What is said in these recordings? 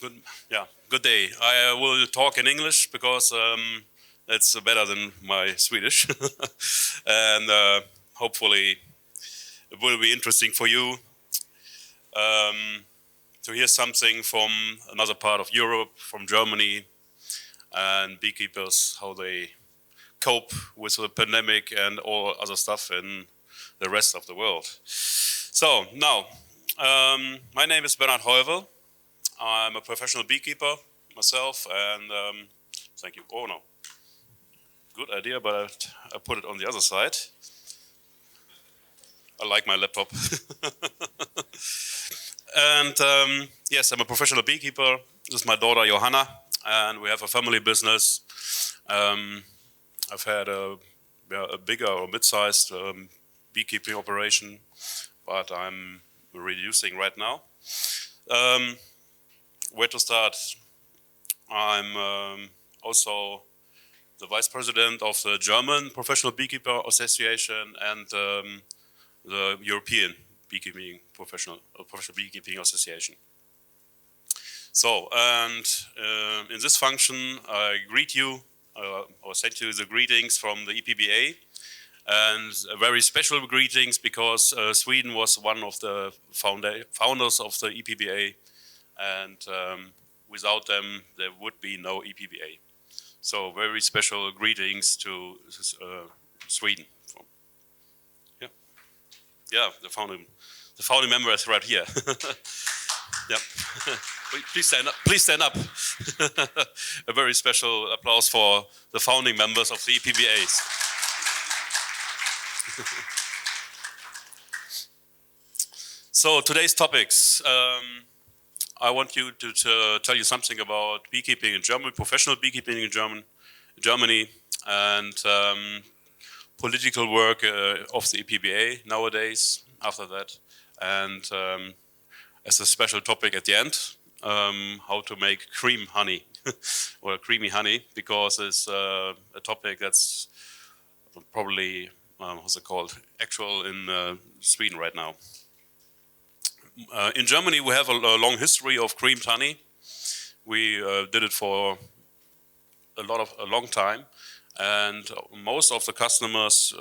Good, yeah, good day. I will talk in English because it's better than my Swedish, and hopefully it will be interesting for you um, to hear something from another part of Europe, from Germany, and beekeepers how they cope with the pandemic and all other stuff in the rest of the world. So now, my name is Bernhard Heuvel. I'm a professional beekeeper myself, and thank you. Oh no, good idea, but I put it on the other side. I like my laptop. And yes, I'm a professional beekeeper. This is my daughter Johanna, and we have a family business. Um, I've had a bigger or mid-sized beekeeping operation, but I'm reducing right now. Um, where to start? I'm also the vice president of the German Professional Beekeeper Association and the European Professional Beekeeping Association. So, and in this function, I greet you or send you the greetings from the EPBA, and very special greetings because Sweden was one of the founders of the EPBA, and without them there would be no EPBA. So very special greetings to Sweden. Yeah, yeah, the founding member is right here. Yeah, please stand up. Please stand up. A very special applause for the founding members of the EPBAs. So today's topics. I want you to tell you something about beekeeping in Germany, professional beekeeping in Germany, and political work of the EPBA nowadays. After that, and as a special topic at the end, how to make cream honey or creamy honey, because it's a topic that's probably what's it called, actual in Sweden right now. In Germany, we have a long history of creamed honey. We did it for a long time, and most of the customers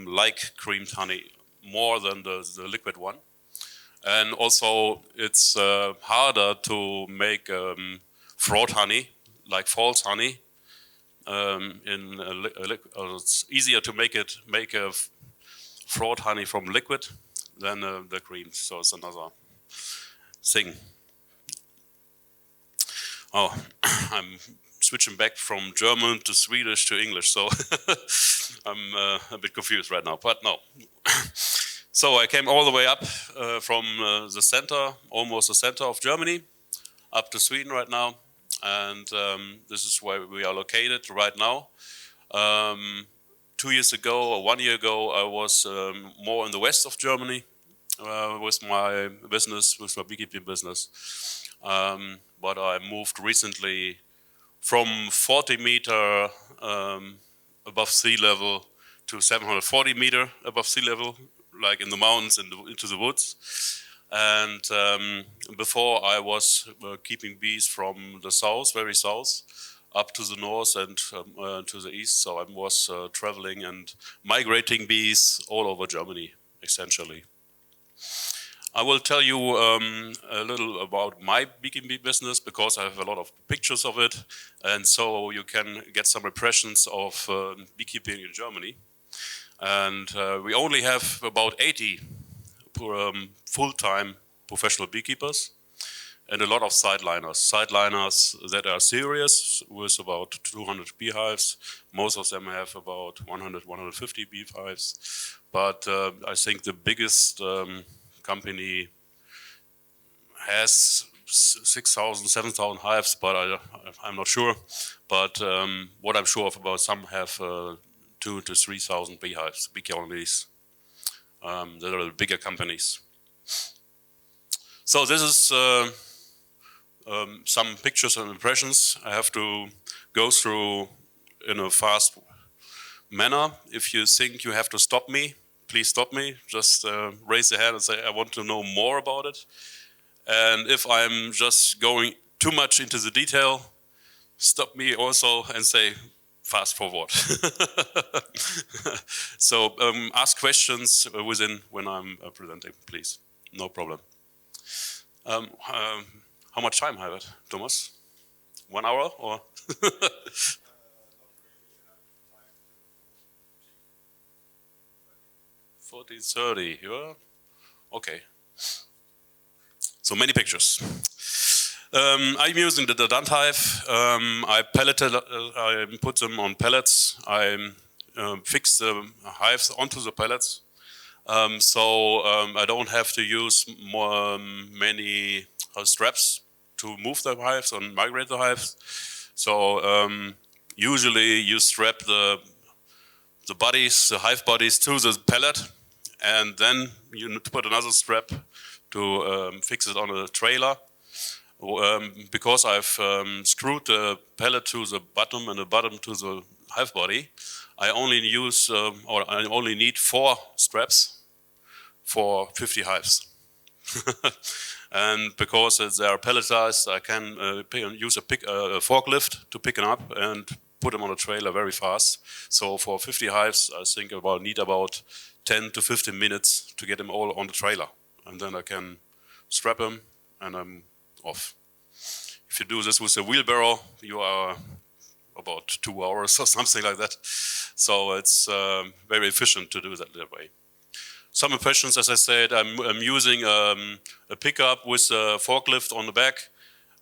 like creamed honey more than the liquid one. And also, it's harder to make fraud honey, like false honey. It's easier to make a fraud honey from liquid than the cream. So it's another thing. Oh, I'm switching back from German to Swedish to English, so I'm a bit confused right now. But no. So I came all the way up from the center, almost the center of Germany, up to Sweden right now, and this is where we are located right now. 2 years ago or 1 year ago, I was more in the west of Germany with my business, with my beekeeping business. But I moved recently from 40 meter above sea level to 740 meter above sea level, like in the mountains and into the woods. And before I was keeping bees from the south, very south, up to the north and to the east. So I was traveling and migrating bees all over Germany, essentially. I will tell you a little about my beekeeping business because I have a lot of pictures of it, and so you can get some impressions of beekeeping in Germany. And we only have about 80 full-time professional beekeepers and a lot of sideliners. Sideliners that are serious with about 200 beehives. Most of them have about 100, 150 beehives. But I think the biggest company has 6,000, 7,000 hives, but I'm not sure. But what I'm sure of about some have 2,000 to 3,000 beehives, bee colonies. That are the bigger companies. So this is some pictures and impressions I have to go through in a fast manner. If you think you have to stop me, please stop me. Just raise your hand and say, I want to know more about it. And if I'm just going too much into the detail, stop me also and say, fast forward. So ask questions within when I'm presenting, please. No problem. How much time have it, Thomas? 1 hour or? 40, 30, yeah? Okay. So many pictures. I'm using the Dant hive. I put them on pellets. I fix the hives onto the pellets. I don't have to use many straps to move the hives and migrate the hives. So usually you strap the bodies, the hive bodies, to the pellet, and then you need to put another strap to fix it on a trailer. Because I've screwed the pellet to the bottom and the bottom to the hive body, I only use or I only need 4 straps for 50 hives. And because they are pelletized, I can use a forklift to pick them up and put them on a trailer very fast. So for 50 hives, I think need about 10 to 15 minutes to get them all on the trailer. And then I can strap them and I'm off. If you do this with a wheelbarrow, you are about 2 hours or something like that. So it's very efficient to do that way. Some impressions, as I said, I'm using a pickup with a forklift on the back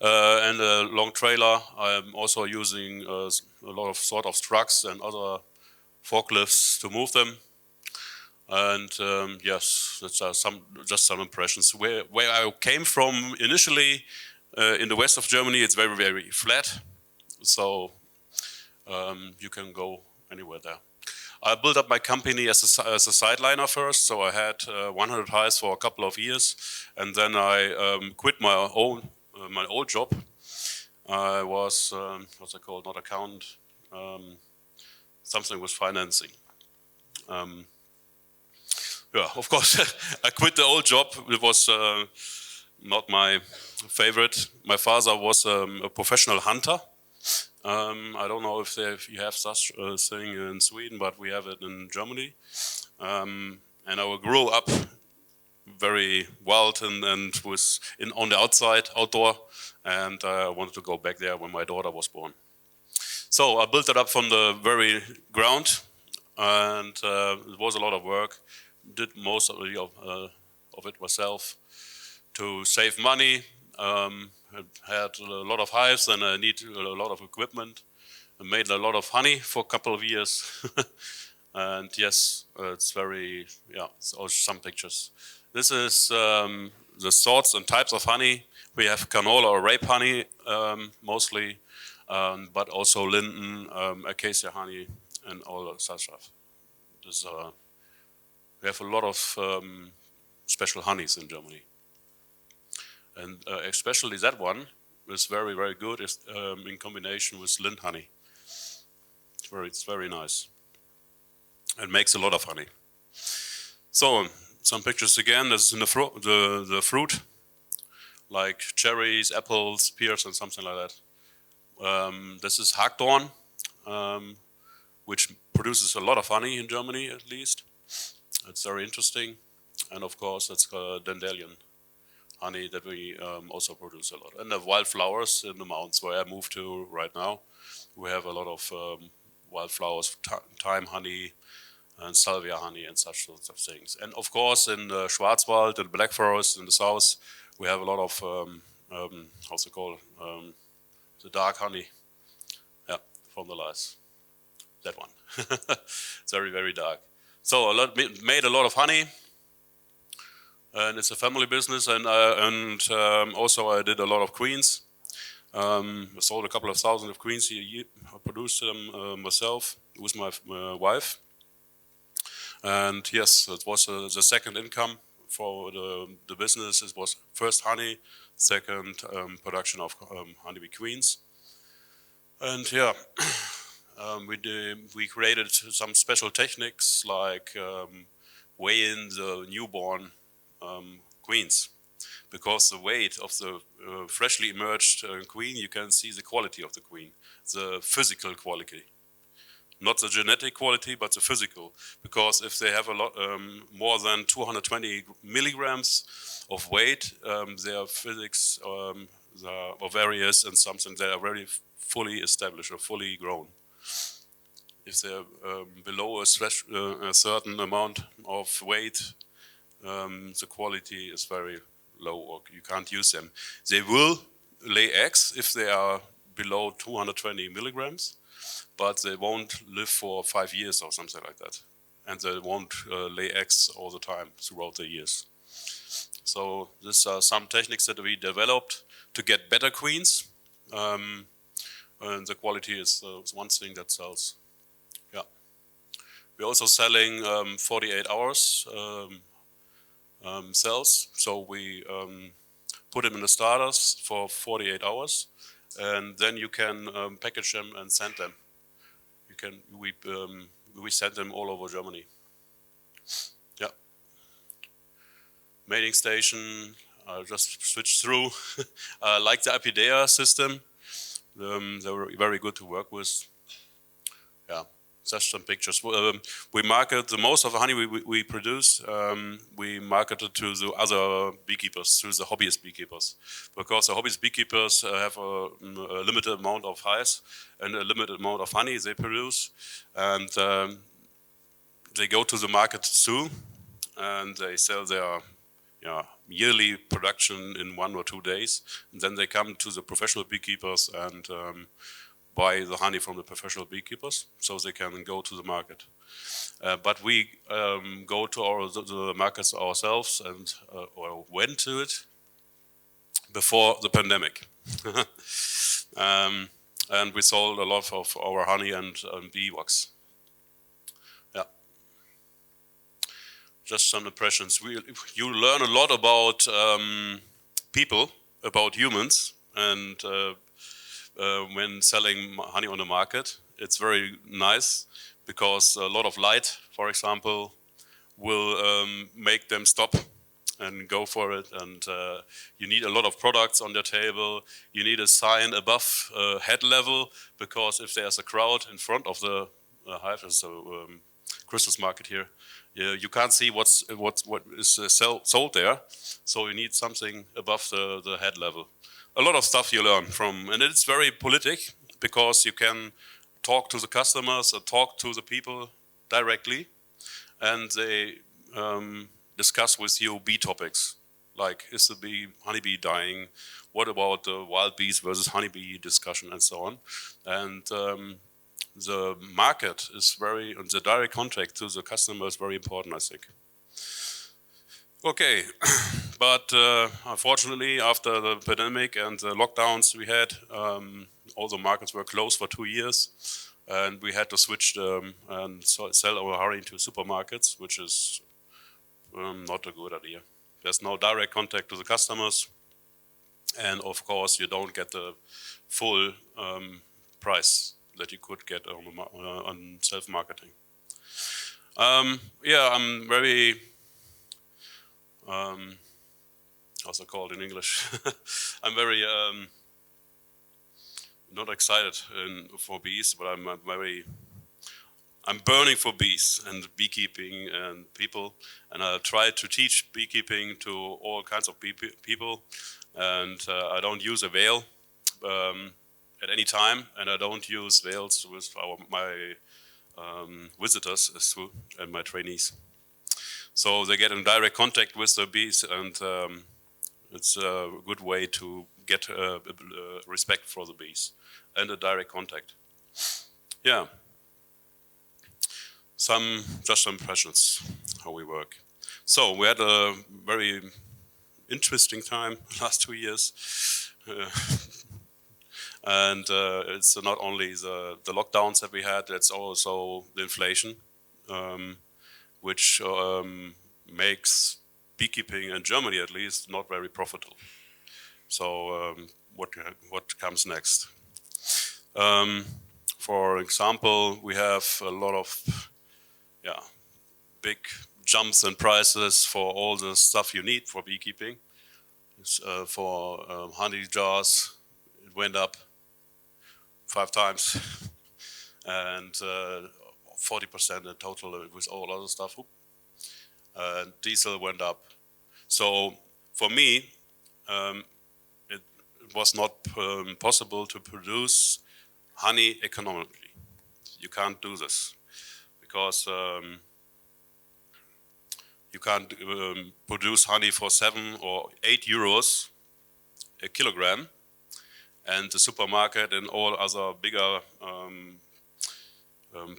and a long trailer. I'm also using a lot of sort of trucks and other forklifts to move them. And yes, that's just some impressions. Where I came from initially, in the west of Germany, it's very, very flat. So you can go anywhere there. I built up my company as a sideliner first, so I had 100 hives for a couple of years, and then I quit my old job. I was what's it called? Not accountant, something with financing. Yeah, of course, I quit the old job. It was not my favorite. My father was a professional hunter. I don't know if you have such a thing in Sweden, but we have it in Germany. And I grew up very wild and was on the outdoor, and I wanted to go back there when my daughter was born. So I built it up from the very ground, and it was a lot of work. Did most of it myself to save money. Had a lot of hives and I need a lot of equipment. I made a lot of honey for a couple of years. And yes, it's very, yeah, it's also some pictures. This is the sorts and types of honey. We have canola or rape honey mostly, but also linden, acacia honey, and all such stuff. We have a lot of special honeys in Germany. And especially that one is very, very good in combination with Lind honey. It's very nice. It makes a lot of honey. So some pictures again. This is in the fruit, like cherries, apples, pears, and something like that. This is hagdorn, which produces a lot of honey in Germany, at least. It's very interesting, and of course, it's dandelion honey that we also produce a lot. And the wildflowers in the mountains where I moved to right now, we have a lot of wildflowers, thyme honey and salvia honey and such sorts of things. And of course in the Schwarzwald and Black Forest in the south, we have a lot of, how's it called, the dark honey, yeah, from the lice, that one. It's very, very dark. So made a lot of honey. And it's a family business, and also I did a lot of queens. I sold a couple of thousand of queens a year. I produced them myself with my wife. And yes, it was the second income for the business. It was first honey, second production of honeybee queens. And yeah, we created some special techniques like weighing the newborn queens, because the weight of the freshly emerged queen, you can see the quality of the queen, the physical quality. Not the genetic quality, but the physical. Because if they have a lot more than 220 milligrams of weight, their physics are various and something they are very fully established or fully grown. If they're below a certain amount of weight, the quality is very low, or you can't use them. They will lay eggs if they are below 220 milligrams, but they won't live for 5 years or something like that. And they won't lay eggs all the time throughout the years. So these are some techniques that we developed to get better queens. And the quality is one thing that sells. Yeah. We're also selling 48 hours cells. So we put them in the starters for 48 hours. And then you can package them and send them. We send them all over Germany. Yeah. Mailing station, I just switched through. I like the Apidea system. They were very good to work with. Yeah, just some pictures. We market the most of the honey we produce. We market it to the other beekeepers, to the hobbyist beekeepers, because the hobbyist beekeepers have a limited amount of hives and a limited amount of honey they produce, and they go to the market too, and they sell their yearly production in 1 or 2 days. And then they come to the professional beekeepers and buy the honey from the professional beekeepers, so they can go to the market. But we go to the markets ourselves, and or went to it before the pandemic. And we sold a lot of our honey and bee wax. Yeah. Just some impressions. You learn a lot about people, about humans, and when selling honey on the market, it's very nice because a lot of light, for example, will make them stop and go for it. And you need a lot of products on your table. You need a sign above head level, because if there's a crowd in front of the hive, there's a Christmas market here, you can't see what is sold there. So you need something above the head level. A lot of stuff you learn from, and it's very politic, because you can talk to the customers or talk to the people directly, and they discuss with you bee topics, like is the honeybee dying, what about the wild bees versus honeybee discussion, and so on. And the market is the direct contact to the customer is very important, I think. Okay, but unfortunately, after the pandemic and the lockdowns we had, all the markets were closed for 2 years, and we had to switch and sell our honey to supermarkets, which is not a good idea. There's no direct contact to the customers, and of course, you don't get the full price that you could get on self-marketing. Yeah, I'm very how's it called in English? I'm very not excited for bees, but I'm burning for bees and beekeeping and people, and I try to teach beekeeping to all kinds of people. And I don't use a veil at any time, and I don't use veils with my visitors and my trainees. So they get in direct contact with the bees, and it's a good way to get respect for the bees and a direct contact. Yeah. Just some impressions how we work. So we had a very interesting time last 2 years. And it's not only the lockdowns that we had, it's also the inflation, which makes beekeeping in Germany, at least, not very profitable. So what comes next? For example, we have a lot of big jumps in prices for all the stuff you need for beekeeping. For honey jars, it went up 5 times, and 40% in total with all other stuff. Diesel went up. So for me, it was not possible to produce honey economically. You can't do this because you can't produce honey for 7 or 8 euros a kilogram, and the supermarket and all other bigger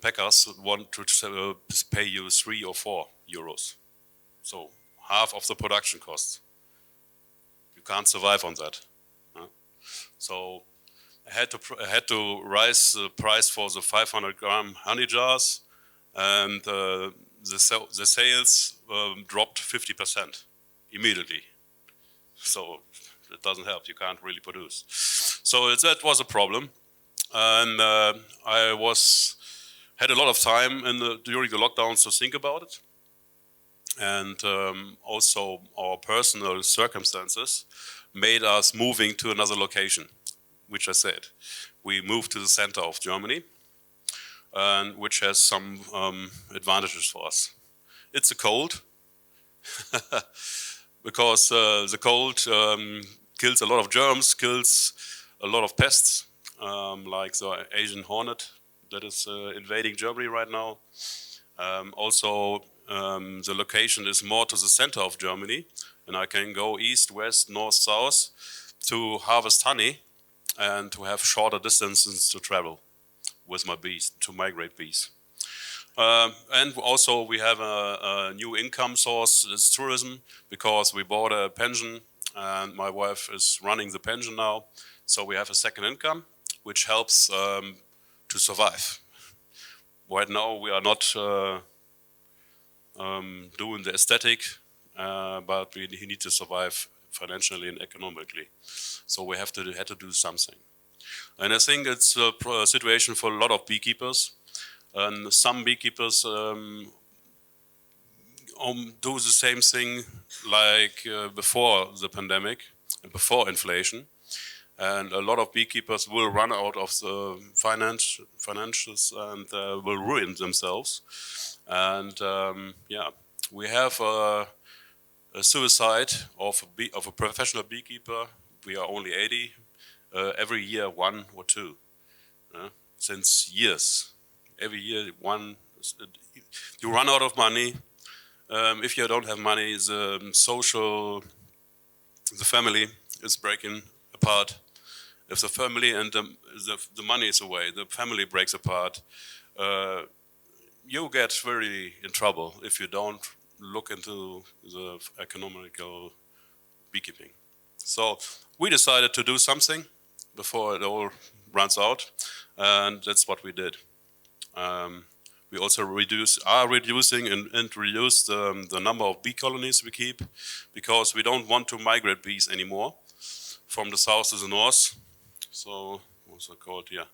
packers want to pay you 3 or 4 euros. So half of the production costs. You can't survive on that. So I had to raise the price for the 500-gram honey jars, and the sales dropped 50% immediately. So it doesn't help. You can't really produce. So that was a problem, and I had a lot of time during the lockdowns to think about it, and also our personal circumstances made us moving to another location, which I said. We moved to the center of Germany, and which has some advantages for us. It's a cold, because the cold kills a lot of germs, kills a lot of pests, like the Asian hornet that is invading Germany right now. Also, the location is more to the center of Germany, and I can go east, west, north, south to harvest honey and to have shorter distances to travel with my bees, to migrate bees. And also we have a new income source, is tourism, because we bought a pension and my wife is running the pension now. So we have a second income, which helps to survive. Right now we are not doing the aesthetic, but we need to survive financially and economically. So we had to do something. And I think it's a situation for a lot of beekeepers. And some beekeepers do the same thing like before the pandemic and before inflation. And a lot of beekeepers will run out of the financials and will ruin themselves. And we have a suicide of a professional beekeeper. We are only 80. Every year, 1 or 2. Since years. Every year, 1. You run out of money. If you don't have money, the family is breaking apart. If the family and the money is away, the family breaks apart. You get very in trouble if you don't look into the economical beekeeping. So we decided to do something before it all runs out, and that's what we did. We also are reducing and reduce the number of bee colonies we keep, because we don't want to migrate bees anymore from the south to the north. So what's it called? Yeah.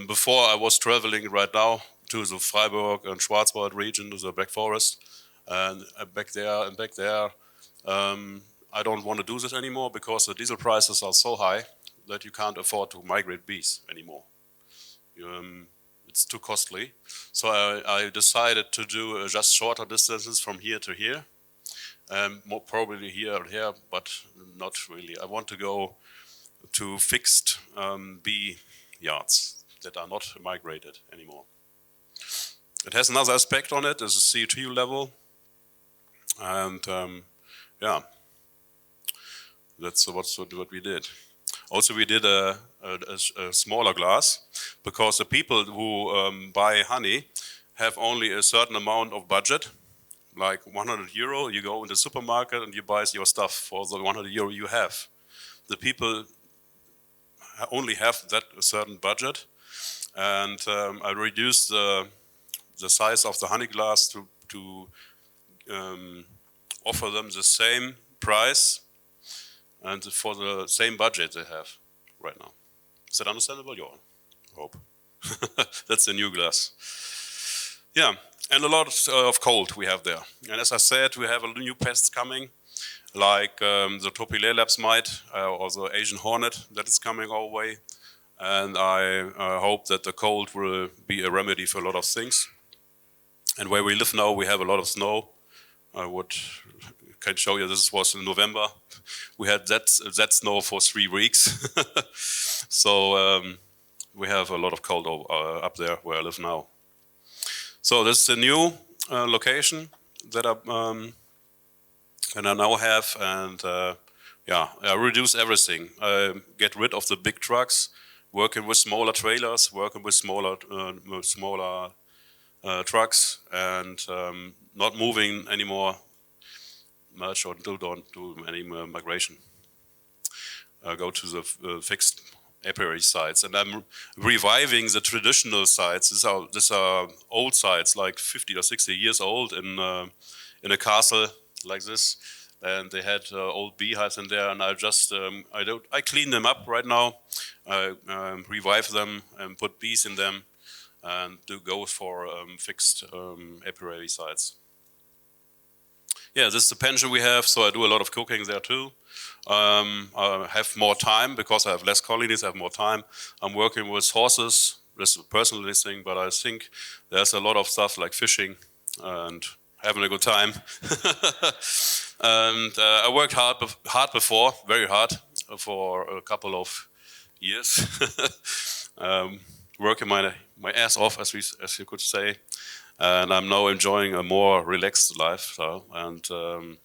Before I was traveling right now to the Freiburg and Schwarzwald region, to the Black Forest, and back there. I don't want to do this anymore because the diesel prices are so high that you can't afford to migrate bees anymore. It's too costly. So I decided to do just shorter distances from here to here, more probably here or here, but not really. I want to go to fixed bee yards that are not migrated anymore. It has another aspect on it, is the CO2 level, and that's what we did. Also, we did a smaller glass, because the people who buy honey have only a certain amount of budget, like 100 euro. You go in the supermarket and you buy your stuff for the 100 euro you have. The people only have that certain budget, and I reduced the size of the honey glass to offer them the same price and for the same budget they have right now. Is that understandable? Yeah, I hope. That's the new glass. Yeah, and a lot of cold we have there. And as I said, we have a new pests coming. like the Topilelabs mite or the Asian hornet that is coming our way. And I hope that the cold will be a remedy for a lot of things. And where we live now, we have a lot of snow. I can show you, this was in November. We had that snow for 3 weeks. So we have a lot of cold up there where I live now. So this is a new location that I now have, and yeah, I reduce everything. I get rid of the big trucks, working with smaller trailers, working with smaller trucks, and not moving anymore much, or don't do any migration. Go to the fixed apiary sites, and I'm reviving the traditional sites. These are old sites, like 50 or 60 years old, in a castle like this, and they had old beehives in there, and I clean them up right now. I revive them and put bees in them, and do go for fixed apiary sites. Yeah, this is the pension we have, so I do a lot of cooking there too. I have more time because I have less colonies. I have more time. I'm working with horses. This is a personal thing, but I think there's a lot of stuff like fishing and having a good time. And I worked hard before, very hard, for a couple of years, working my ass off, as you could say. And I'm now enjoying a more relaxed lifestyle, and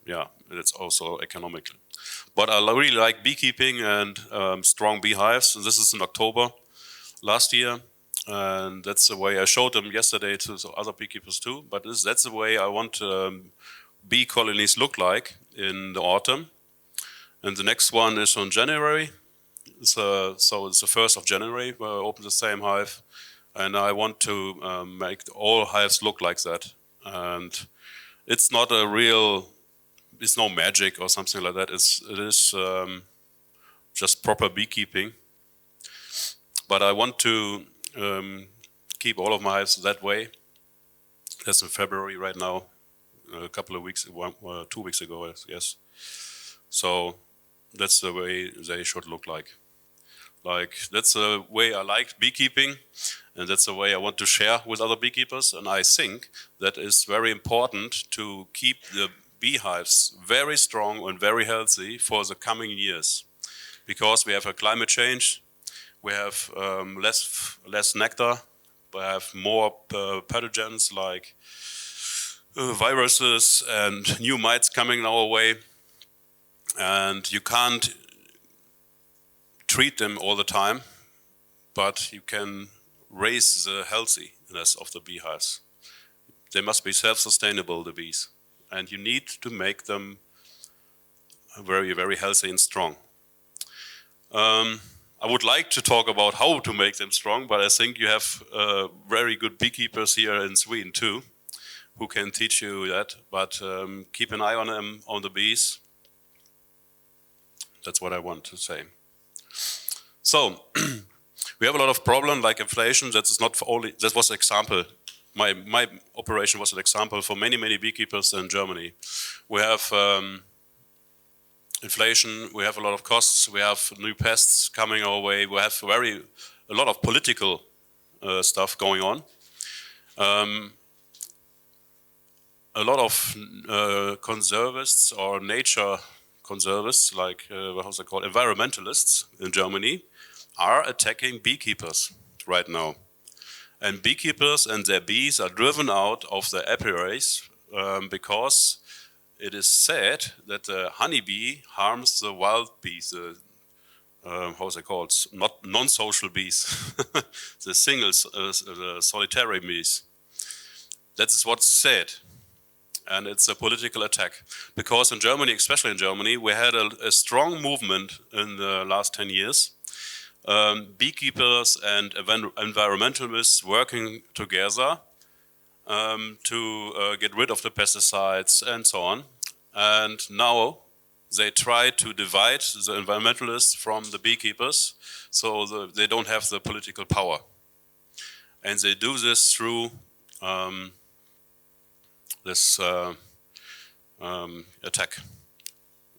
yeah, it's also economical. But I really like beekeeping and strong beehives. And this is in October last year, and that's the way I showed them yesterday to other beekeepers too. But that's the way I want bee colonies look like in the autumn. And the next one is on January. So it's the 1st of January where I open the same hive. And I want to make all hives look like that. And it's not it's no magic or something like that. It is just proper beekeeping. But I want to keep all of my hives that way. That's in February right now, a couple of weeks, 2 weeks ago, yes. So that's the way they should look like. That's the way I like beekeeping, and that's the way I want to share with other beekeepers. And I think that is very important to keep the beehives very strong and very healthy for the coming years, because we have a climate change, we have less nectar, we have more pathogens like viruses and new mites coming our way, and you can't treat them all the time, but you can raise the healthiness of the beehives. They must be self-sustainable, the bees, and you need to make them very, very healthy and strong. I would like to talk about how to make them strong, but I think you have very good beekeepers here in Sweden too, who can teach you that. But keep an eye on them, on the bees. That's what I want to say. So we have a lot of problems like inflation. That was an example. My operation was an example for many beekeepers in Germany. We have inflation. We have a lot of costs. We have new pests coming our way. We have a lot of political stuff going on. A lot of conservists or nature conservists, like how's it called, environmentalists in Germany, are attacking beekeepers right now. And beekeepers and their bees are driven out of the apiaries because it is said that the honeybee harms the wild bees, how's it called, not non-social bees, the the solitary bees. That is what's said. And it's a political attack. Because in Germany, especially in Germany, we had a strong movement in the last 10 years. Beekeepers and environmentalists working together to get rid of the pesticides and so on. And now they try to divide the environmentalists from the beekeepers, so they don't have the political power. And they do this through this attack.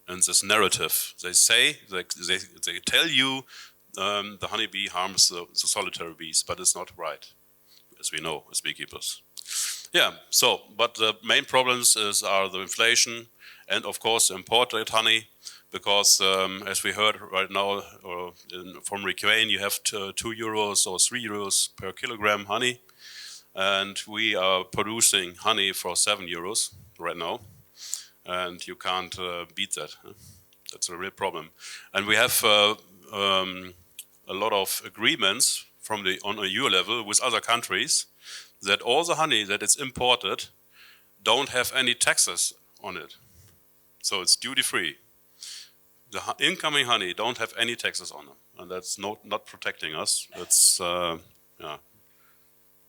and this narrative. They say, they tell you the honeybee harms the solitary bees, but it's not right, as we know as beekeepers. Yeah, so, but the main problems are the inflation and of course imported honey, because as we heard right now from Ukraine, you have €2 or €3 per kilogram honey, and we are producing honey for €7 right now, and you can't beat that. That's a real problem. And we have a lot of agreements from on a EU level with other countries that all the honey that is imported don't have any taxes on it. So it's duty free. The incoming honey don't have any taxes on them, and that's not protecting us. It's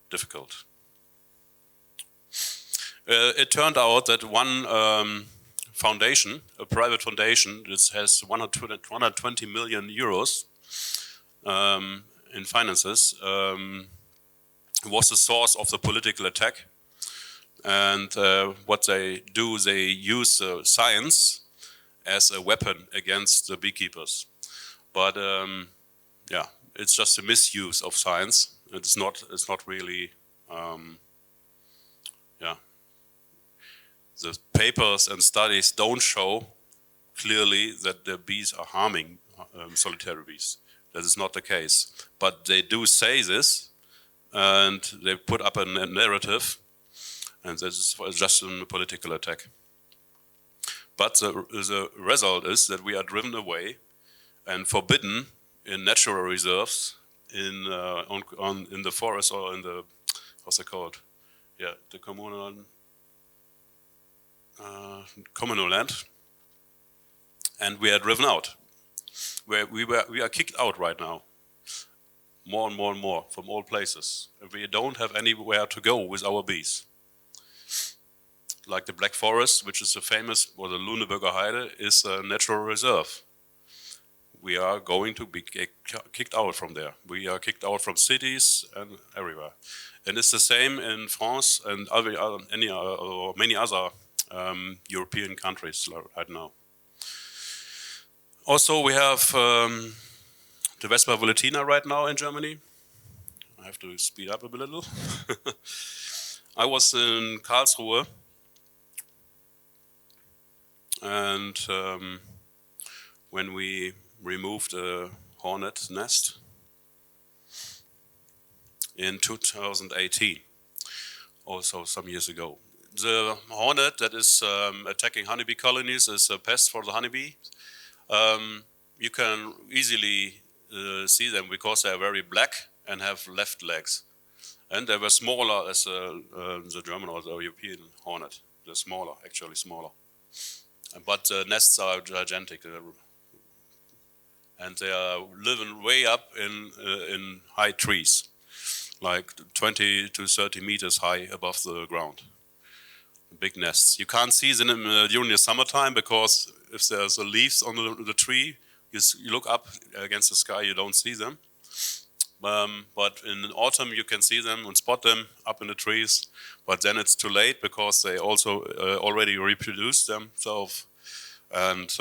difficult. It turned out that one foundation, a private foundation, that has 120 million euros in finances, was the source of the political attack. And what they do, they use science as a weapon against the beekeepers. But yeah, it's just a misuse of science. It's not really, yeah. The papers and studies don't show clearly that the bees are harming solitary bees. That is not the case. But they do say this, and they put up a narrative, and this is just a political attack. But the result is that we are driven away and forbidden in natural reserves, in the forest, or in the, what's it called? Yeah, the communal land, and we are driven out. We are kicked out right now, more and more and more, from all places. We don't have anywhere to go with our bees. Like the Black Forest, which is the famous, or the Lüneburger Heide, is a natural reserve. We are going to be kicked out from there. We are kicked out from cities and everywhere. And it's the same in France and many other European countries right now. Also, we have the Vespa Volatina right now in Germany. I have to speed up a little. I was in Karlsruhe, and when we removed a hornet nest in 2018, also some years ago. The hornet that is attacking honeybee colonies is a pest for the honeybee. You can easily see them because they are very black and have left legs. And they were smaller as the German or the European hornet. They're smaller, actually smaller. But the nests are gigantic. And they are living way up in high trees, like 20 to 30 meters high above the ground. Big nests. You can't see them during the summertime, because if there's leaves on the tree, you look up against the sky, you don't see them. But in autumn you can see them and spot them up in the trees. But then it's too late, because they also already reproduce themselves, and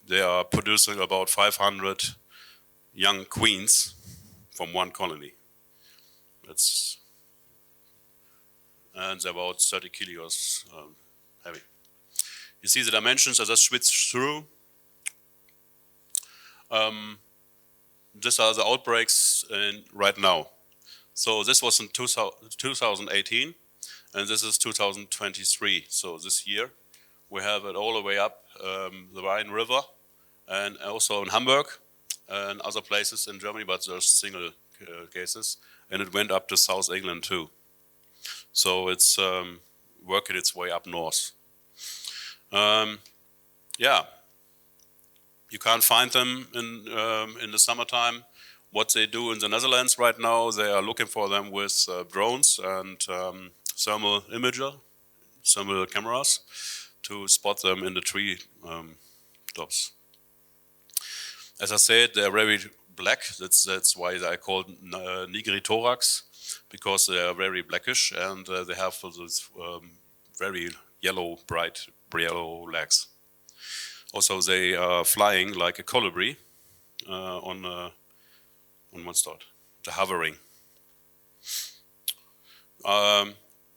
they are producing about 500 young queens from one colony. And they're about 30 kilos heavy. You see the dimensions. I just switched through. These are the outbreaks right now. So this was in 2018, and this is 2023. So this year we have it all the way up the Rhine River, and also in Hamburg and other places in Germany, but there's single cases, and it went up to South England too. So it's working its way up north. Yeah, you can't find them in the summertime. What they do in the Netherlands right now, they are looking for them with drones and thermal cameras to spot them in the tree tops. As I said, they're very black. That's why they are called nigrithorax, because they are very blackish, and they have those very yellow, bright yellow legs. Also, they are flying like a colibri on one start. The hovering.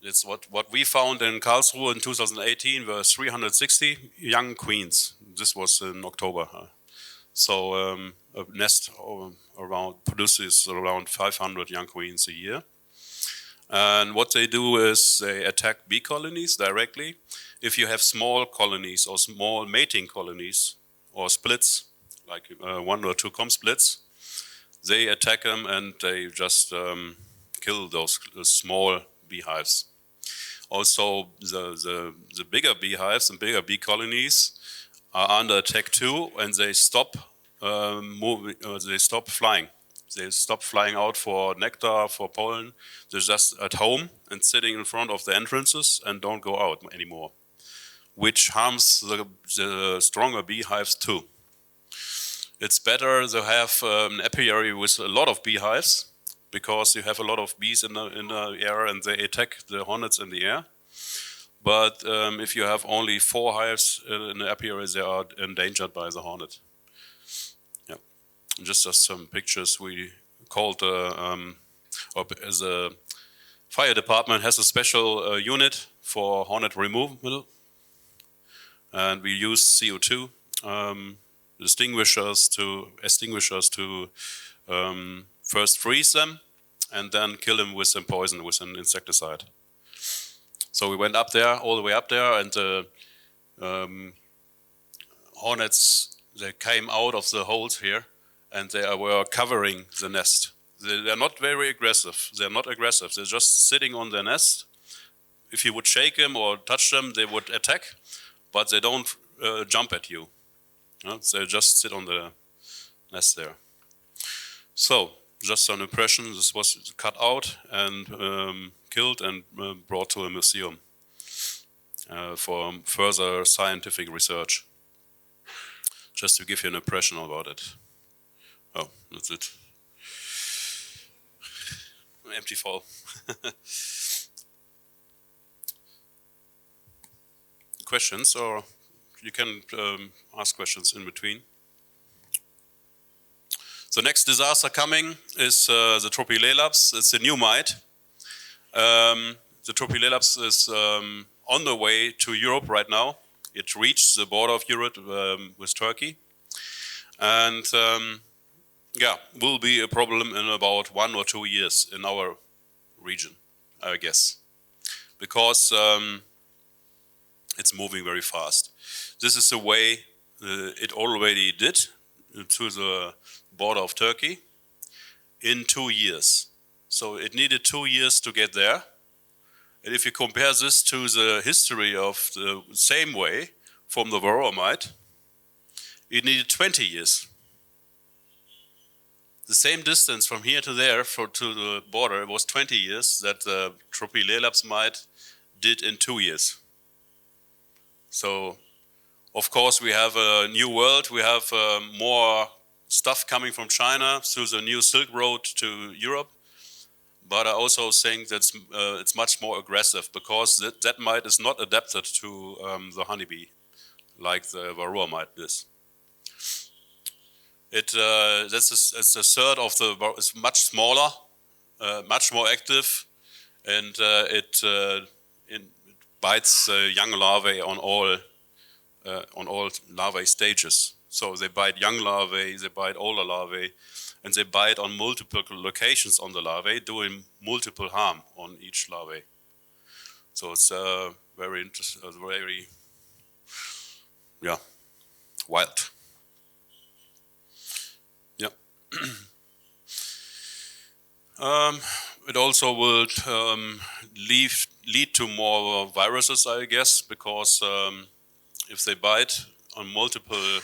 It's what we found in Karlsruhe in 2018 were 360 young queens. This was in October. So a nest around produces around 500 young queens a year. And what they do is they attack bee colonies directly. If you have small colonies or small mating colonies or splits, like 1 or 2 comb splits, they attack them and they just kill those small beehives. Also, the bigger beehives and bigger bee colonies are under attack too, and they stop moving. They stop flying. They stop flying out for nectar, for pollen. They're just at home and sitting in front of the entrances and don't go out anymore, which harms the stronger beehives too. It's better to have an apiary with a lot of beehives because you have a lot of bees in the air and they attack the hornets in the air. But if you have only 4 hives in the apiary, they are endangered by the hornet. Yeah, just some pictures. We called as a fire department has a special unit for hornet removal, and we use CO2 extinguishers to first freeze them and then kill them with some poison, with an insecticide. So we went up there, all the way up there, and the hornets, they came out of the holes here and they were covering the nest. They're not very aggressive. They're not aggressive. They're just sitting on their nest. If you would shake them or touch them, they would attack, but they don't jump at you. They just sit on the nest there. So, just an impression. This was cut out and killed and brought to a museum for further scientific research. Just to give you an impression about it. Oh, that's it. Empty fall. Questions, or you can ask questions in between. The next disaster coming is the Tropilelaps. It's a new mite. The Tropilelaps is on the way to Europe right now. It reached the border of Europe with Turkey. And yeah, will be a problem in about 1 or 2 years in our region, I guess. Because it's moving very fast. This is the way it already did to the border of Turkey in 2 years. So it needed 2 years to get there. And if you compare this to the history of the same way from the varroa mite, it needed 20 years. The same distance from here to there to the border was 20 years that the Tropilelaps mite did in 2 years. So, of course, we have a new world. We have more stuff coming from China through the new Silk Road to Europe. But I also think that it's much more aggressive because that mite is not adapted to the honeybee like the varroa mite is. It's a third of it's much smaller, much more active, and it bites young larvae on all larvae stages. So they bite young larvae, they bite older larvae, and they bite on multiple locations on the larvae, doing multiple harm on each larvae. So it's very interesting, very, yeah, wild. Yeah. It also will lead to more viruses, I guess, because if they bite on multiple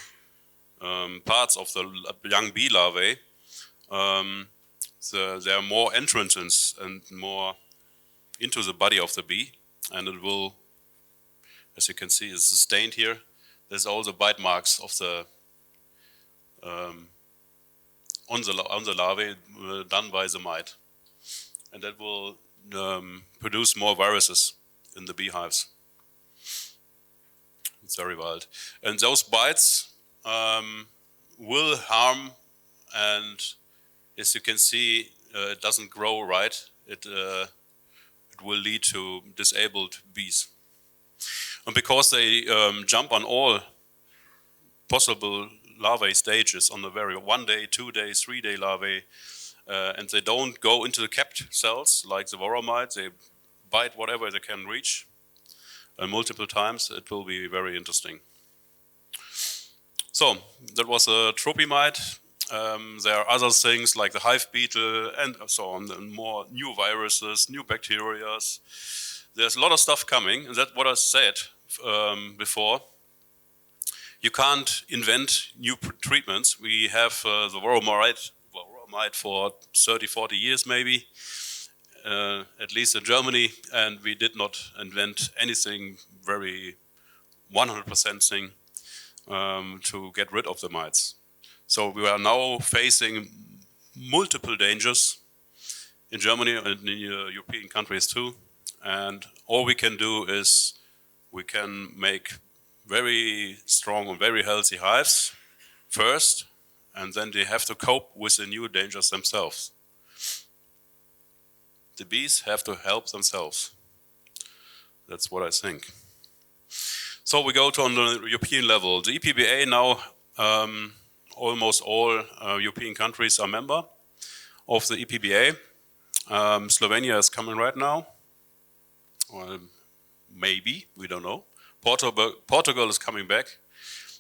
parts of the young bee larvae, there are more entrances and more into the body of the bee, and it will, as you can see, it's stained here. There's all the bite marks of the on the larvae done by the mite, and that will produce more viruses in the beehives. It's very wild. And those bites will harm, and as you can see, it doesn't grow right. It will lead to disabled bees. And because they jump on all possible larvae stages on the very 1 day, 2 day, 3 day larvae, and they don't go into the capped cells like the voromite, they bite whatever they can reach multiple times. It will be very interesting. So that was a tropimite. There are other things like the hive beetle and so on, and more new viruses, new bacteria. There's a lot of stuff coming, and that's what I said before. You can't invent new treatments. We have the voromite for 30, 40 years maybe, at least in Germany, and we did not invent anything very 100% thing to get rid of the mites. So we are now facing multiple dangers in Germany and in European countries too. And all we can do is we can make very strong and very healthy hives first, and then they have to cope with the new dangers themselves. The bees have to help themselves. That's what I think. So we go to on the European level. The EPBA now, almost all European countries are member of the EPBA. Slovenia is coming right now, or maybe, we don't know. Portugal is coming back.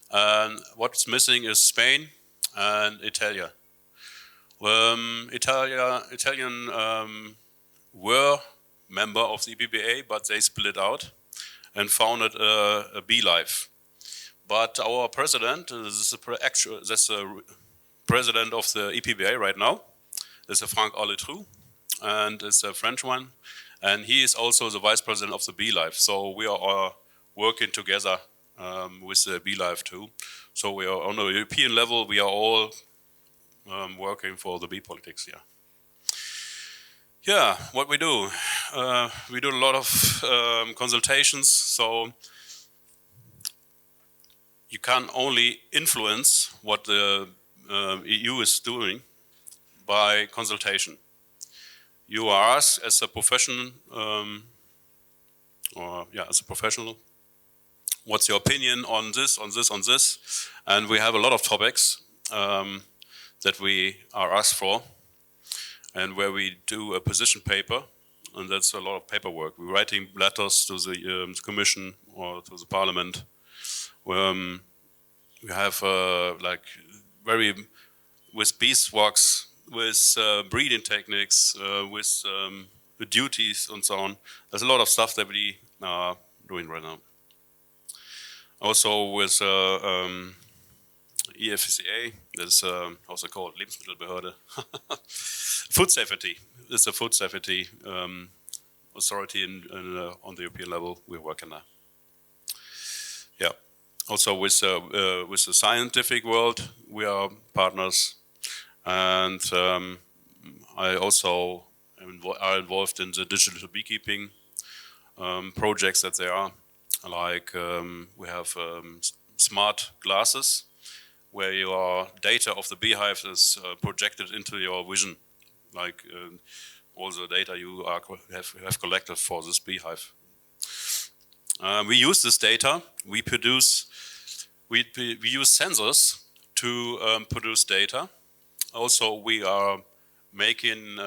And what's missing is Spain and Italy. Italian were member of the EPBA, but they split out and founded a beehive. But our president, that's the president of the EPBA right now, is a Franck Arletru, and is a French one, and he is also the vice president of the beehive. So we are working together with the beehive too. So we are on a European level. We are all working for the bee politics. Yeah, what we do a lot of consultations. So you can only influence what the EU is doing by consultation. You are asked as a professional, what's your opinion on this, on this, on this? And we have a lot of topics that we are asked for, and where we do a position paper, and that's a lot of paperwork. We're writing letters to the Commission or to the Parliament. We have with beeswax, with breeding techniques, with duties and so on. There's a lot of stuff that we are doing right now. Also with EFCA, there's how's it called? Lebensmittelbehörde. Food safety. It's a food safety authority on the European level. We're working there. Yeah. Also with the scientific world, we are partners, and I also are involved in the digital beekeeping projects that there are. Like we have smart glasses where your data of the beehive is projected into your vision, like all the data you have collected for this beehive. We use this data. We use sensors to produce data. Also, we are making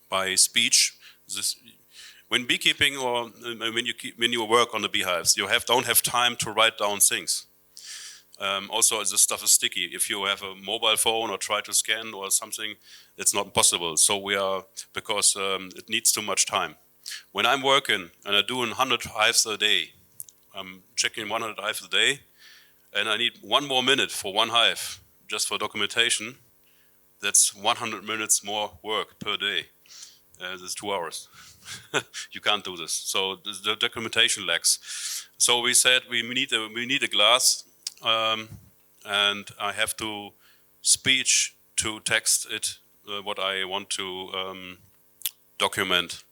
by speech this. When beekeeping or when you work on the beehives, you don't have time to write down things. Also, this stuff is sticky. If you have a mobile phone or try to scan or something, it's not possible. So because it needs too much time. When I'm working and I'm doing 100 hives a day, I'm checking 100 hives a day, and I need 1 more minute for one hive just for documentation. That's 100 minutes more work per day. That's 2 hours. You can't do this. So the documentation lacks. So we said we need a glass, and I have to speech to text it what I want to document.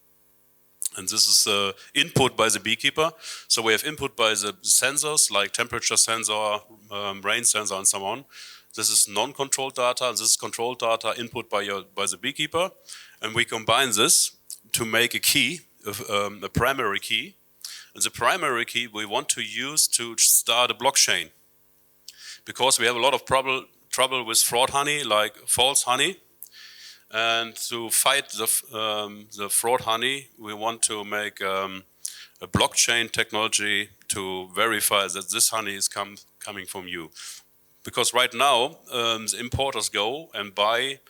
And this is input by the beekeeper. So we have input by the sensors like temperature sensor, rain sensor, and so on. This is non-controlled data. This is controlled data input by the beekeeper, and we combine this to make a key, a primary key. And the primary key we want to use to start a blockchain, because we have a lot of trouble with fraud honey, like false honey. And to fight the fraud honey, we want to make a blockchain technology to verify that this honey is coming from you. Because right now, the importers go and buy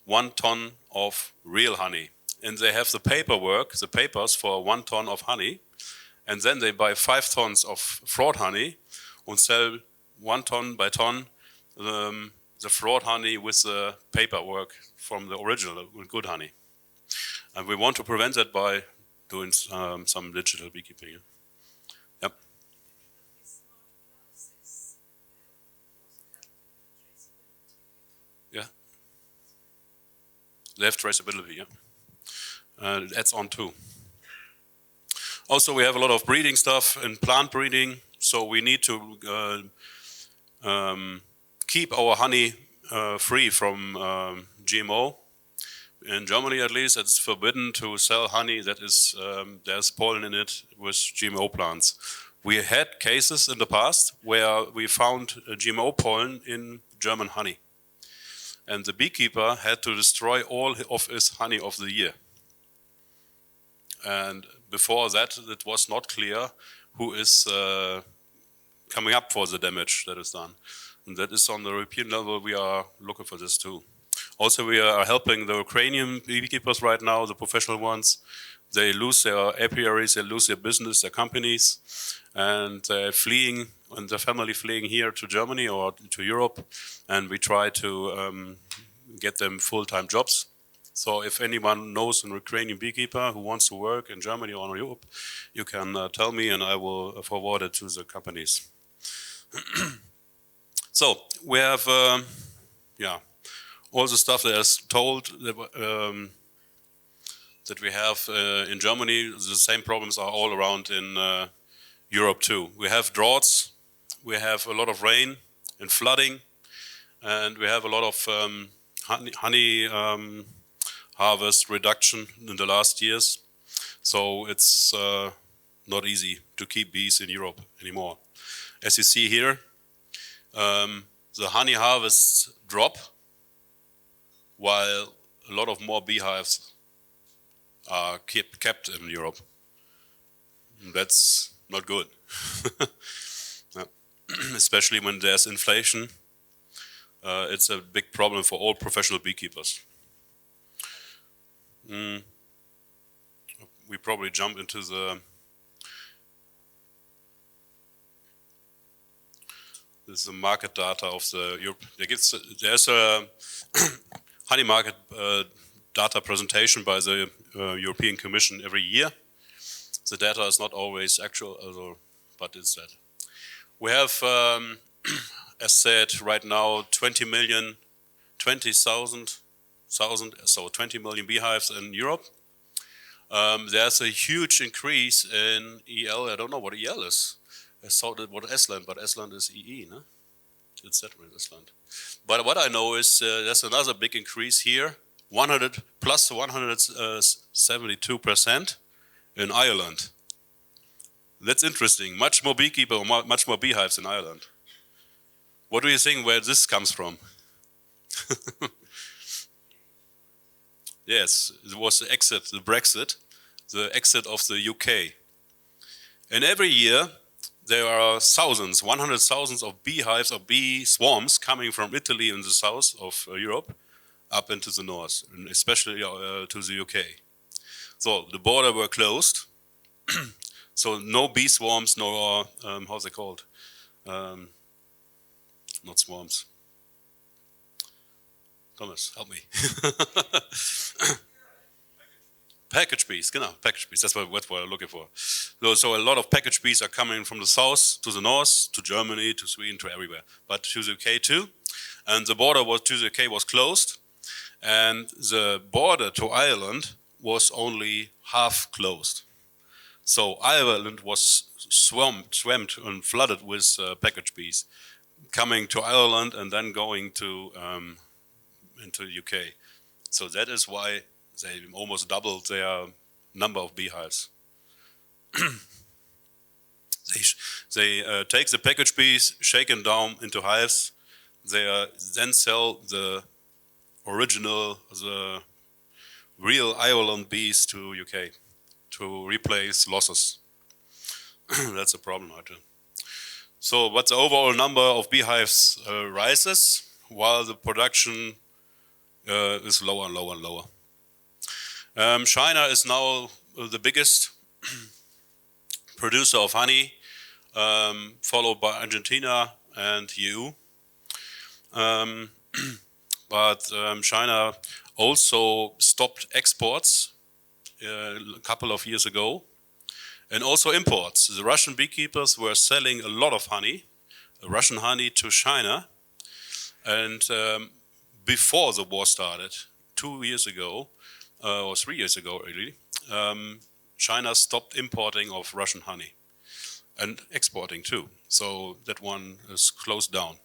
1 ton of real honey. And they have the papers for 1 ton of honey. And then they buy 5 tons of fraud honey and sell 1 ton by ton the fraud honey with the paperwork from the original good honey. And we want to prevent that by doing some digital beekeeping. Yep. Yeah. They have traceability, yeah. It adds on too. Also, we have a lot of breeding stuff and plant breeding, so we need to keep our honey free from GMO. In Germany, at least, it's forbidden to sell honey that is there's pollen in it with GMO plants. We had cases in the past where we found GMO pollen in German honey, and the beekeeper had to destroy all of his honey of the year. And before that, it was not clear who is coming up for the damage that is done. And that is on the European level, we are looking for this too. Also, we are helping the Ukrainian beekeepers right now, the professional ones. They lose their apiaries, they lose their business, their companies, and they're fleeing, and their family fleeing here to Germany or to Europe. And we try to get them full-time jobs. So if anyone knows an Ukrainian beekeeper who wants to work in Germany or in Europe, you can tell me and I will forward it to the companies. So we have, all the stuff that is told that we have in Germany. The same problems are all around in Europe too. We have droughts, we have a lot of rain and flooding, and we have a lot of honey harvest reduction in the last years. So it's not easy to keep bees in Europe anymore. As you see here, the honey harvests drop while a lot of more beehives are kept in Europe. That's not good. Especially when there's inflation. It's a big problem for all professional beekeepers. We probably jump into this is the market data of the Europe. There's a honey market data presentation by the European Commission every year. The data is not always actual, but it's that. We have, as said, right now 20 million beehives in Europe. There's a huge increase in EL. I don't know what EL is. I thought it was Estland, but Estland is EE, no? It's separate Estland. But what I know is there's another big increase here, 172% in Ireland. That's interesting. Much more beekeeper, much more beehives in Ireland. What do you think where this comes from? Yes, it was the exit, the Brexit, the exit of the UK. And every year there are thousands, 100,000 of beehives or bee swarms coming from Italy in the south of Europe up into the north, and especially to the UK. So the border were closed, so no bee swarms, no, how's it called? Not swarms. Thomas, help me. Package bees, package bees, that's what I'm looking for. So a lot of package bees are coming from the south to the north, to Germany, to Sweden, to everywhere, but to the UK too. And the border to the UK was closed, and the border to Ireland was only half closed. So Ireland was swamped and flooded with package bees coming to Ireland and then going to into UK. So that is why they almost doubled their number of beehives. They take the package bees, shake them down into hives. They then sell the original, the real Ireland bees to UK to replace losses. That's a problem, I think. So, but the overall number of beehives rises while the production is lower and lower and lower. China is now the biggest producer of honey, followed by Argentina and EU. But China also stopped exports a couple of years ago, and also imports. The Russian beekeepers were selling a lot of honey, Russian honey, to China. And before the war started, 2 years ago, or 3 years ago, really, China stopped importing of Russian honey and exporting too. So that one is closed down.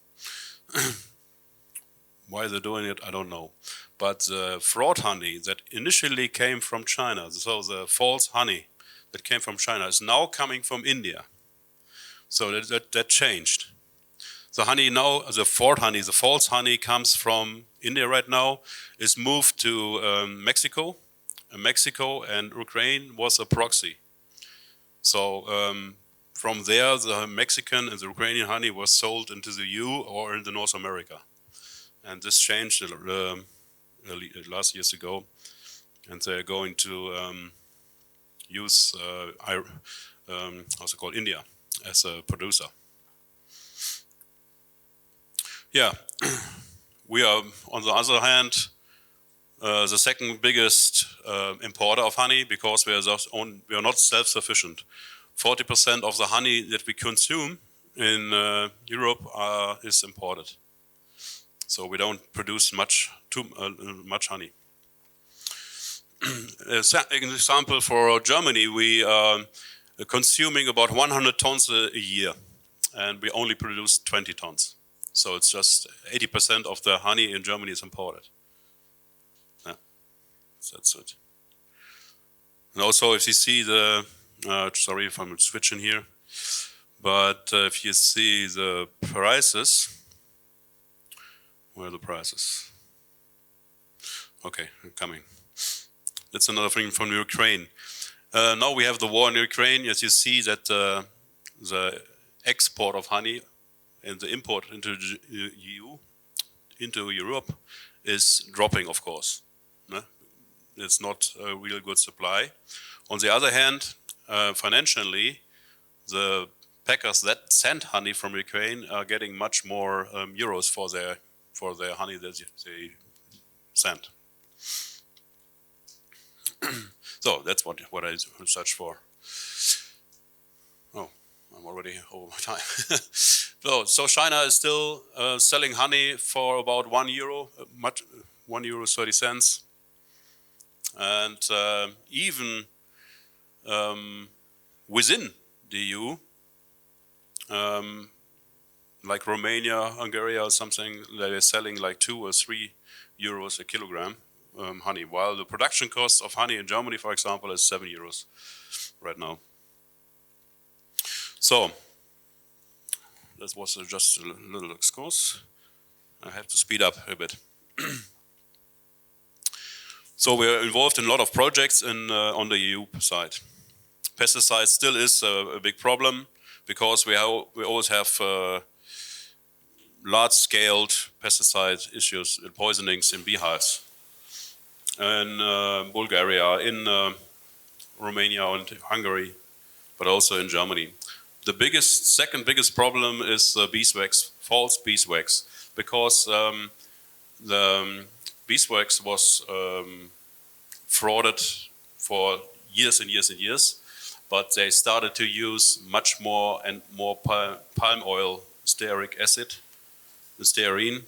Why they're doing it, I don't know. But the fraud honey that initially came from China, so the false honey that came from China, is now coming from India. So that changed. The honey now, the fraud honey, the false honey comes from India right now, is moved to Mexico. Mexico and Ukraine was a proxy. So from there, the Mexican and the Ukrainian honey was sold into the EU or into North America. And this changed last years ago. And they're going to use, how's it called, India as a producer. Yeah, we are, on the other hand, the second biggest importer of honey because we are not self-sufficient. 40% of the honey that we consume in Europe is imported. So we don't produce much honey. An example for Germany, we are consuming about 100 tons a year, and we only produce 20 tons. So it's just 80% of the honey in Germany is imported. Yeah, that's it. And also, if you see the, sorry if I'm switching here, but if you see the prices, where are the prices? Okay, coming. That's another thing from Ukraine. Now we have the war in Ukraine. As you see that the export of honey and the import into the EU, into Europe, is dropping, of course. It's not a real good supply. On the other hand, financially, the packers that send honey from Ukraine are getting much more euros for their honey that they send. So that's what I searched for. Oh, I'm already over my time. So China is still selling honey for about €1, €1.30, and even within the EU, like Romania, Hungary, or something, they are selling like €2 or €3 a kilogram honey, while the production cost of honey in Germany, for example, is €7 right now. So that was just a little excursus. I have to speed up a bit. So we're involved in a lot of projects on the EU side. Pesticides still is a big problem because we always have large-scale pesticide issues and poisonings in beehives. In Bulgaria, in Romania and Hungary, but also in Germany. The second biggest problem is beeswax, false beeswax, because the beeswax was frauded for years and years and years, but they started to use much more and more palm oil, stearic acid, the stearine,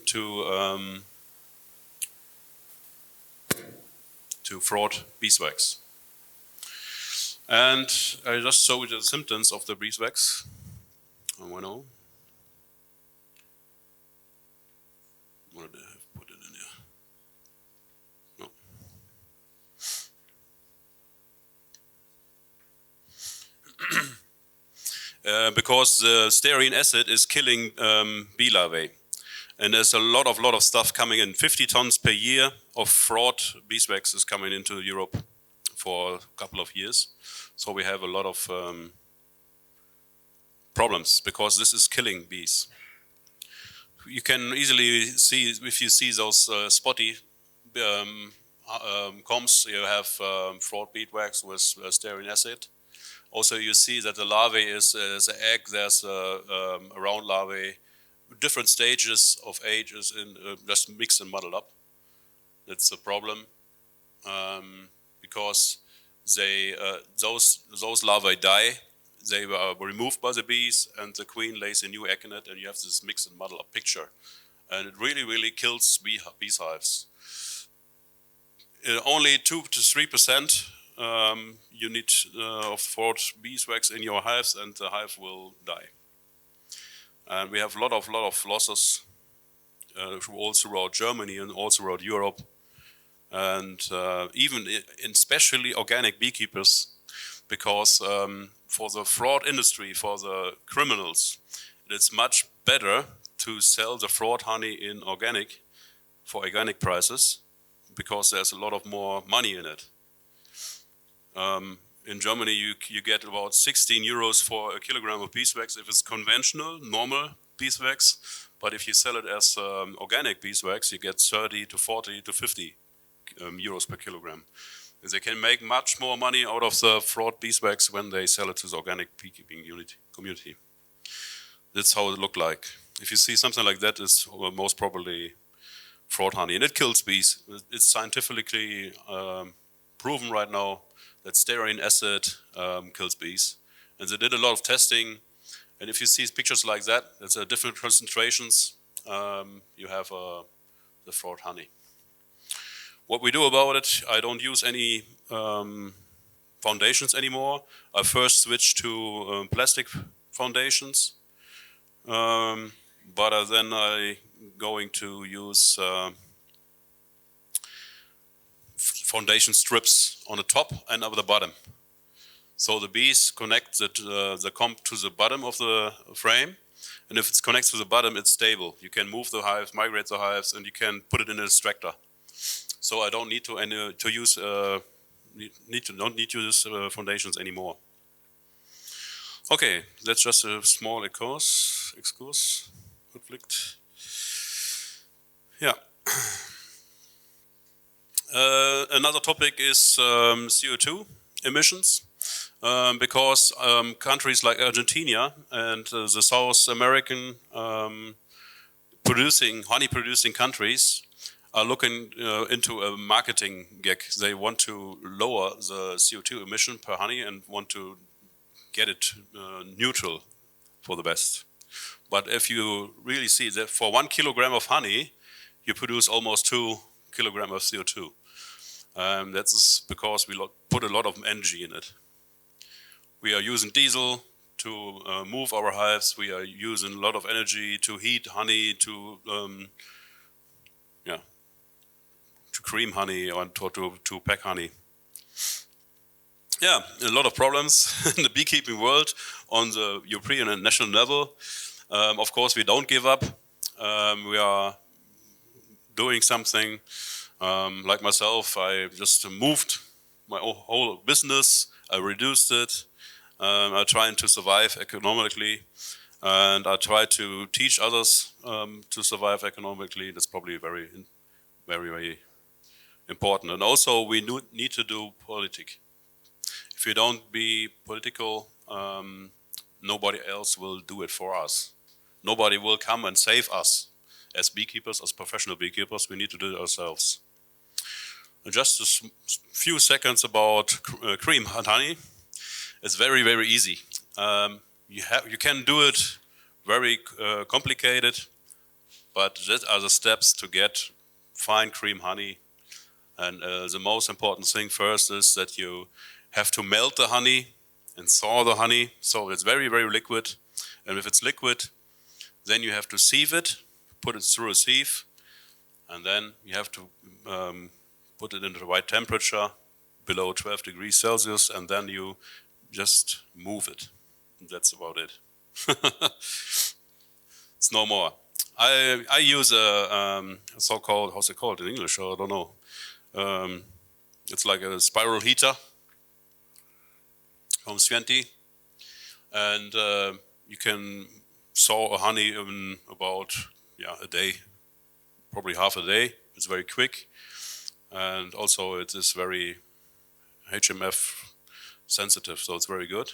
to fraud beeswax. And I just show you the symptoms of the beeswax. I know. What did I have put it in here? No. Because the stearine acid is killing bee larvae. And there's a lot of stuff coming in. 50 tons per year of fraud beeswax is coming into Europe for a couple of years. So we have a lot of problems because this is killing bees. You can easily see, if you see those spotty combs, you have fraud beeswax with stearine acid. Also, you see that the larvae is the egg. There's a round larvae, different stages of ages, in just mixed and muddled up. That's a problem because those larvae die. They were removed by the bees, and the queen lays a new egg in it, and you have this mixed and muddled up picture. And it really kills beehives. Only 2 to 3% you need of fraud beeswax in your hives, and the hive will die. And we have a lot of losses all throughout Germany and all throughout Europe, and even in especially organic beekeepers, because for the fraud industry, for the criminals, it's much better to sell the fraud honey in organic for organic prices, because there's a lot of more money in it. In Germany, you get about 16 euros for a kilogram of beeswax if it's conventional, normal beeswax. But if you sell it as organic beeswax, you get 30 to 40 to 50 euros per kilogram. And they can make much more money out of the fraud beeswax when they sell it to the organic beekeeping community. That's how it looked like. If you see something like that, it's most probably fraud honey, and it kills bees. It's scientifically proven right now that stearine acid kills bees, and they did a lot of testing. And if you see pictures like that, it's different concentrations. You have the fraud honey. What we do about it, I don't use any foundations anymore. I first switched to plastic foundations, but then I going to use foundation strips on the top and on the bottom. So the bees connect the comb to the bottom of the frame, and if it's connected to the bottom, it's stable. You can move the hives, migrate the hives, and you can put it in an extractor. So I don't need to use don't need to use foundations anymore. Okay, that's just a small excursus. Conflict. Yeah. Another topic is CO2 emissions, because countries like Argentina and the South American honey-producing countries are looking into a marketing gag. They want to lower the CO2 emission per honey and want to get it neutral for the best. But if you really see that for 1 kilogram of honey, you produce almost 2 kilograms of CO2. That's because we put a lot of energy in it. We are using diesel to move our hives. We are using a lot of energy to heat honey, to cream honey, or to pack honey. Yeah, a lot of problems in the beekeeping world on the European and national level. Of course, we don't give up. We are doing something. Like myself, I just moved my whole business. I reduced it. I'm trying to survive economically, and I try to teach others to survive economically. That's probably very, very important. And also, we need to do politics. If we don't be political, nobody else will do it for us. Nobody will come and save us. As beekeepers, as professional beekeepers, we need to do it ourselves. And just a few seconds about cream and honey. It's very, very easy. You can do it very complicated, but these are the steps to get fine cream honey. And the most important thing first is that you have to melt the honey and thaw the honey, so it's very, very liquid. And if it's liquid, then you have to sieve it, put it through a sieve, and then you have to put it into the right temperature, below 12 degrees Celsius, and then you just move it. That's about it. It's no more. I use a so-called, how's it called in English? I don't know. It's like a spiral heater from Scienti, and you can thaw a honey in about a day, probably half a day. It's very quick, and also it is very HMF sensitive, so it's very good.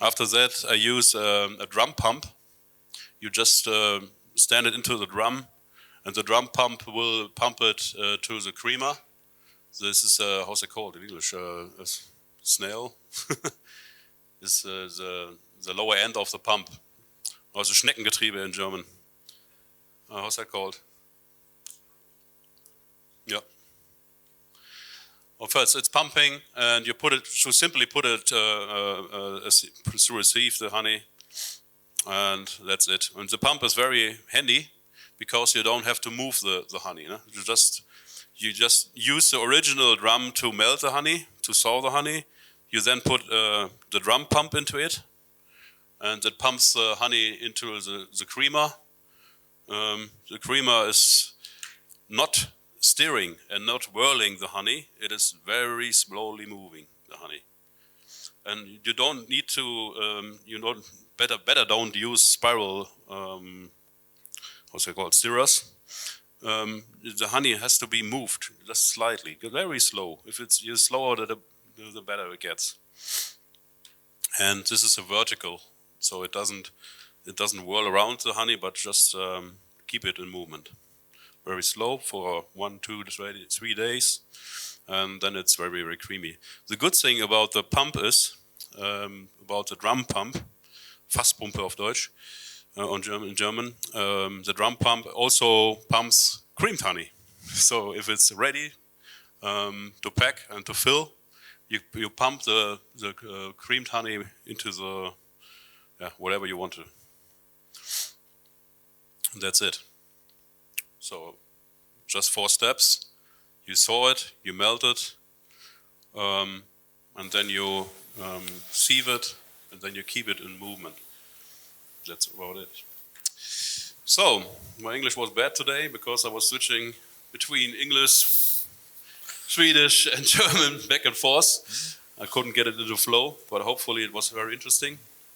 After that, I use a drum pump. You just stand it into the drum, and the drum pump will pump it to the creamer. This is, how's it called in English? A snail. This is the lower end of the pump. Also Schneckengetriebe in German. How's that called? Yeah. Well, first it's pumping, and you simply put it through a sieve, the honey, and that's it. And the pump is very handy because you don't have to move the honey. No? You just use the original drum to melt the honey, to thaw the honey. You then put the drum pump into it, and it pumps the honey into the creamer. The creamer is not stirring and not whirling the honey. It is very slowly moving the honey. And you don't need to, better don't use spiral, what's it called, stirrers. The honey has to be moved just slightly, very slow. If it's slower, the better it gets. And this is a vertical, so it doesn't whirl around the honey, but just keep it in movement. Very slow for 1, 2, 3 days, and then it's very, very creamy. The good thing about the pump is, about the drum pump, Fasspumpe auf Deutsch, in German, the drum pump also pumps creamed honey. So if it's ready to pack and to fill, you pump the creamed honey into the whatever you want to. And that's it. So just 4 steps. You thaw it, you melt it, and then you sieve it, and then you keep it in movement. That's about it. So my English was bad today because I was switching between English, Swedish, and German back and forth. I couldn't get it into flow, but hopefully it was very interesting.